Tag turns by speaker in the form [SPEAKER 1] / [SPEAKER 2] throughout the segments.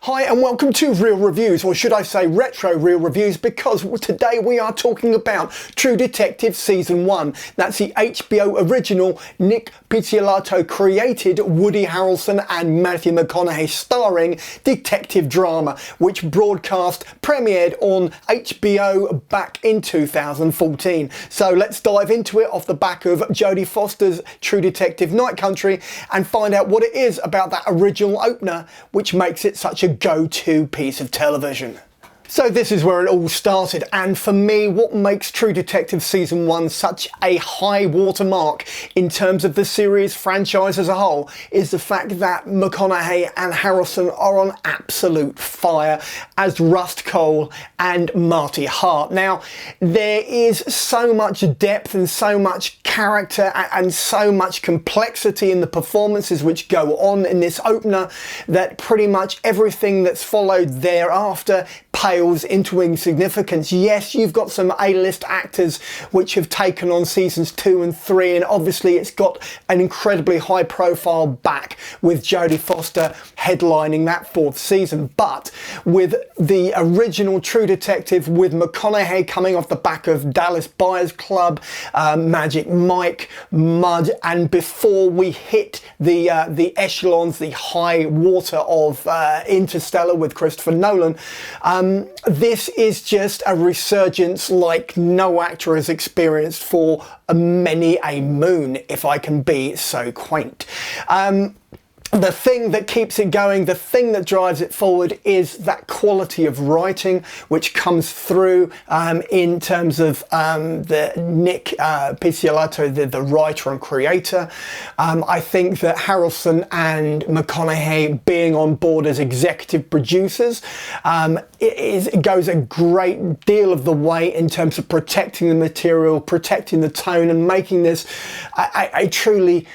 [SPEAKER 1] Hi and welcome to Real Reviews, or should I say Retro Real Reviews, because today we are talking about True Detective Season 1. That's the HBO original, Nic Pizzolatto created, Woody Harrelson and Matthew McConaughey starring detective drama, which premiered on HBO back in 2014. So let's dive into it off the back of Jodie Foster's True Detective Night Country and find out what it is about that original opener which makes it such a go-to piece of television. So this is where it all started, and for me, what makes True Detective Season 1 such a high watermark in terms of the series franchise as a whole is the fact that McConaughey and Harrelson are on absolute fire as Rust Cohle and Marty Hart. Now, there is so much depth and so much character and so much complexity in the performances which go on in this opener that pretty much everything that's followed thereafter pales into insignificance. Yes, you've got some A-list actors which have taken on seasons 2 and 3, and obviously it's got an incredibly high profile back with Jodie Foster headlining that 4th season. But with the original True Detective, with McConaughey coming off the back of Dallas Buyers Club, Magic Mike, Mud, and before we hit the echelons, the high water of Interstellar with Christopher Nolan, this is just a resurgence like no actor has experienced for many a moon, if I can be so quaint. The thing that keeps it going, the thing that drives it forward is that quality of writing which comes through in terms of the Nic Pizzolatto, the writer and creator. I think that Harrelson and McConaughey being on board as executive producers it goes a great deal of the way in terms of protecting the material, protecting the tone, and making this a truly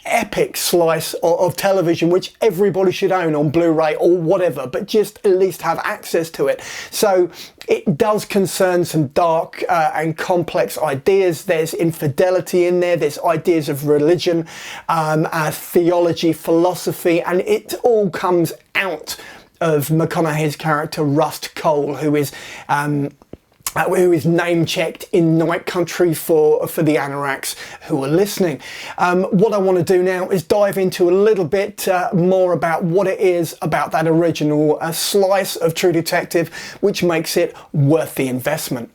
[SPEAKER 1] epic slice of television which everybody should own on Blu-ray or whatever, but just at least have access to it. So it does concern some dark and complex ideas. There's infidelity in there, there's ideas of religion, theology, philosophy, and it all comes out of McConaughey's character Rust Cohle, who is name-checked in Night Country for the anoraks who are listening. What I want to do now is dive into a little bit more about what it is about that original slice of True Detective which makes it worth the investment.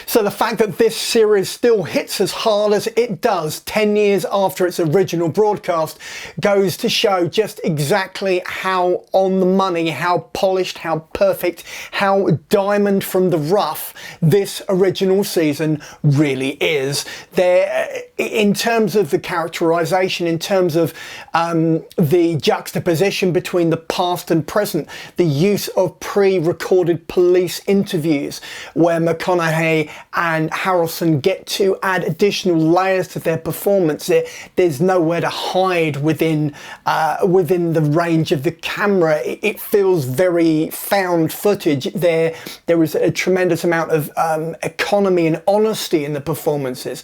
[SPEAKER 1] So the fact that this series still hits as hard as it does 10 years after its original broadcast goes to show just exactly how on the money, how polished, how perfect, how diamond from the rough this original season really is. There, in terms of the characterization, in terms of the juxtaposition between the past and present, the use of pre-recorded police interviews where McConaughey and Harrelson get to add additional layers to their performance. There's nowhere to hide within the range of the camera. It feels very found footage. There is a tremendous amount of economy and honesty in the performances.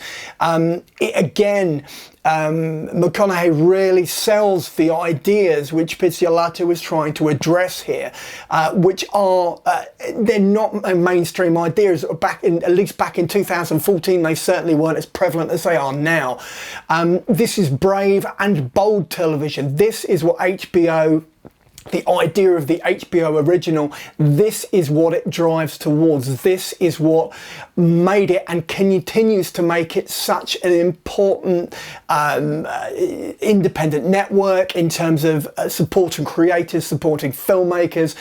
[SPEAKER 1] McConaughey really sells the ideas which Pizzolatto was trying to address here, which are they're not mainstream ideas. At least back in 2014, they certainly weren't as prevalent as they are now. This is brave and bold television. This is what HBO. The idea of the HBO original, this is what it drives towards. This is what made it and continues to make it such an important independent network in terms of supporting creators, supporting filmmakers,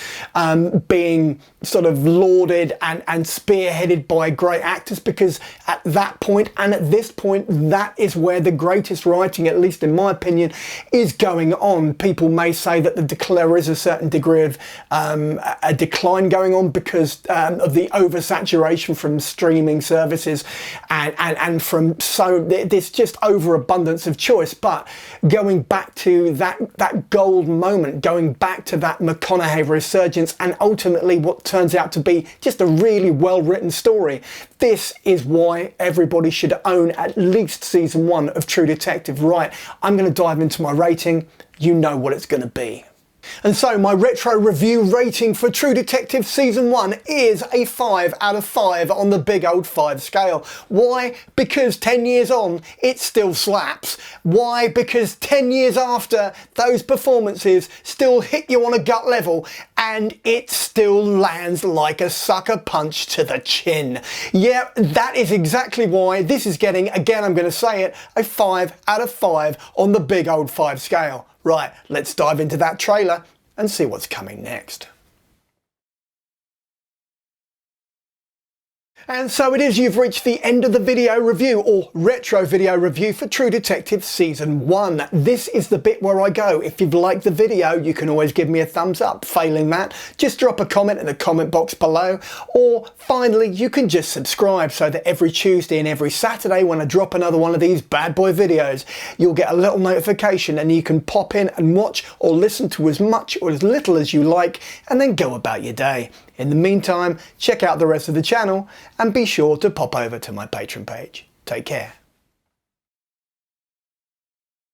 [SPEAKER 1] being sort of lauded and spearheaded by great actors, because at that point and at this point, that is where the greatest writing, at least in my opinion, is going on. People may say that there is a certain degree of a decline going on because of the oversaturation from streaming services and from there's just overabundance of choice. But going back to that gold moment, going back to that McConaughey resurgence, and ultimately what turns out to be just a really well written story, this is why everybody should own at least season 1 of True Detective. Right, I'm going to dive into my rating. You know what it's going to be. And so my retro review rating for True Detective Season 1 is a 5 out of 5 on the big old 5 scale. Why? Because 10 years on, it still slaps. Why? Because 10 years after, those performances still hit you on a gut level and it still lands like a sucker punch to the chin. Yeah, that is exactly why this is getting, again I'm going to say it, a 5 out of 5 on the big old 5 scale. Right, let's dive into that trailer and see what's coming next. And so it is, you've reached the end of the video review, or retro video review, for True Detective Season 1. This is the bit where I go. If you've liked the video, you can always give me a thumbs up. Failing that, just drop a comment in the comment box below. Or finally, you can just subscribe so that every Tuesday and every Saturday when I drop another one of these bad boy videos, you'll get a little notification and you can pop in and watch or listen to as much or as little as you like and then go about your day. In the meantime, check out the rest of the channel and be sure to pop over to my Patreon page. Take care.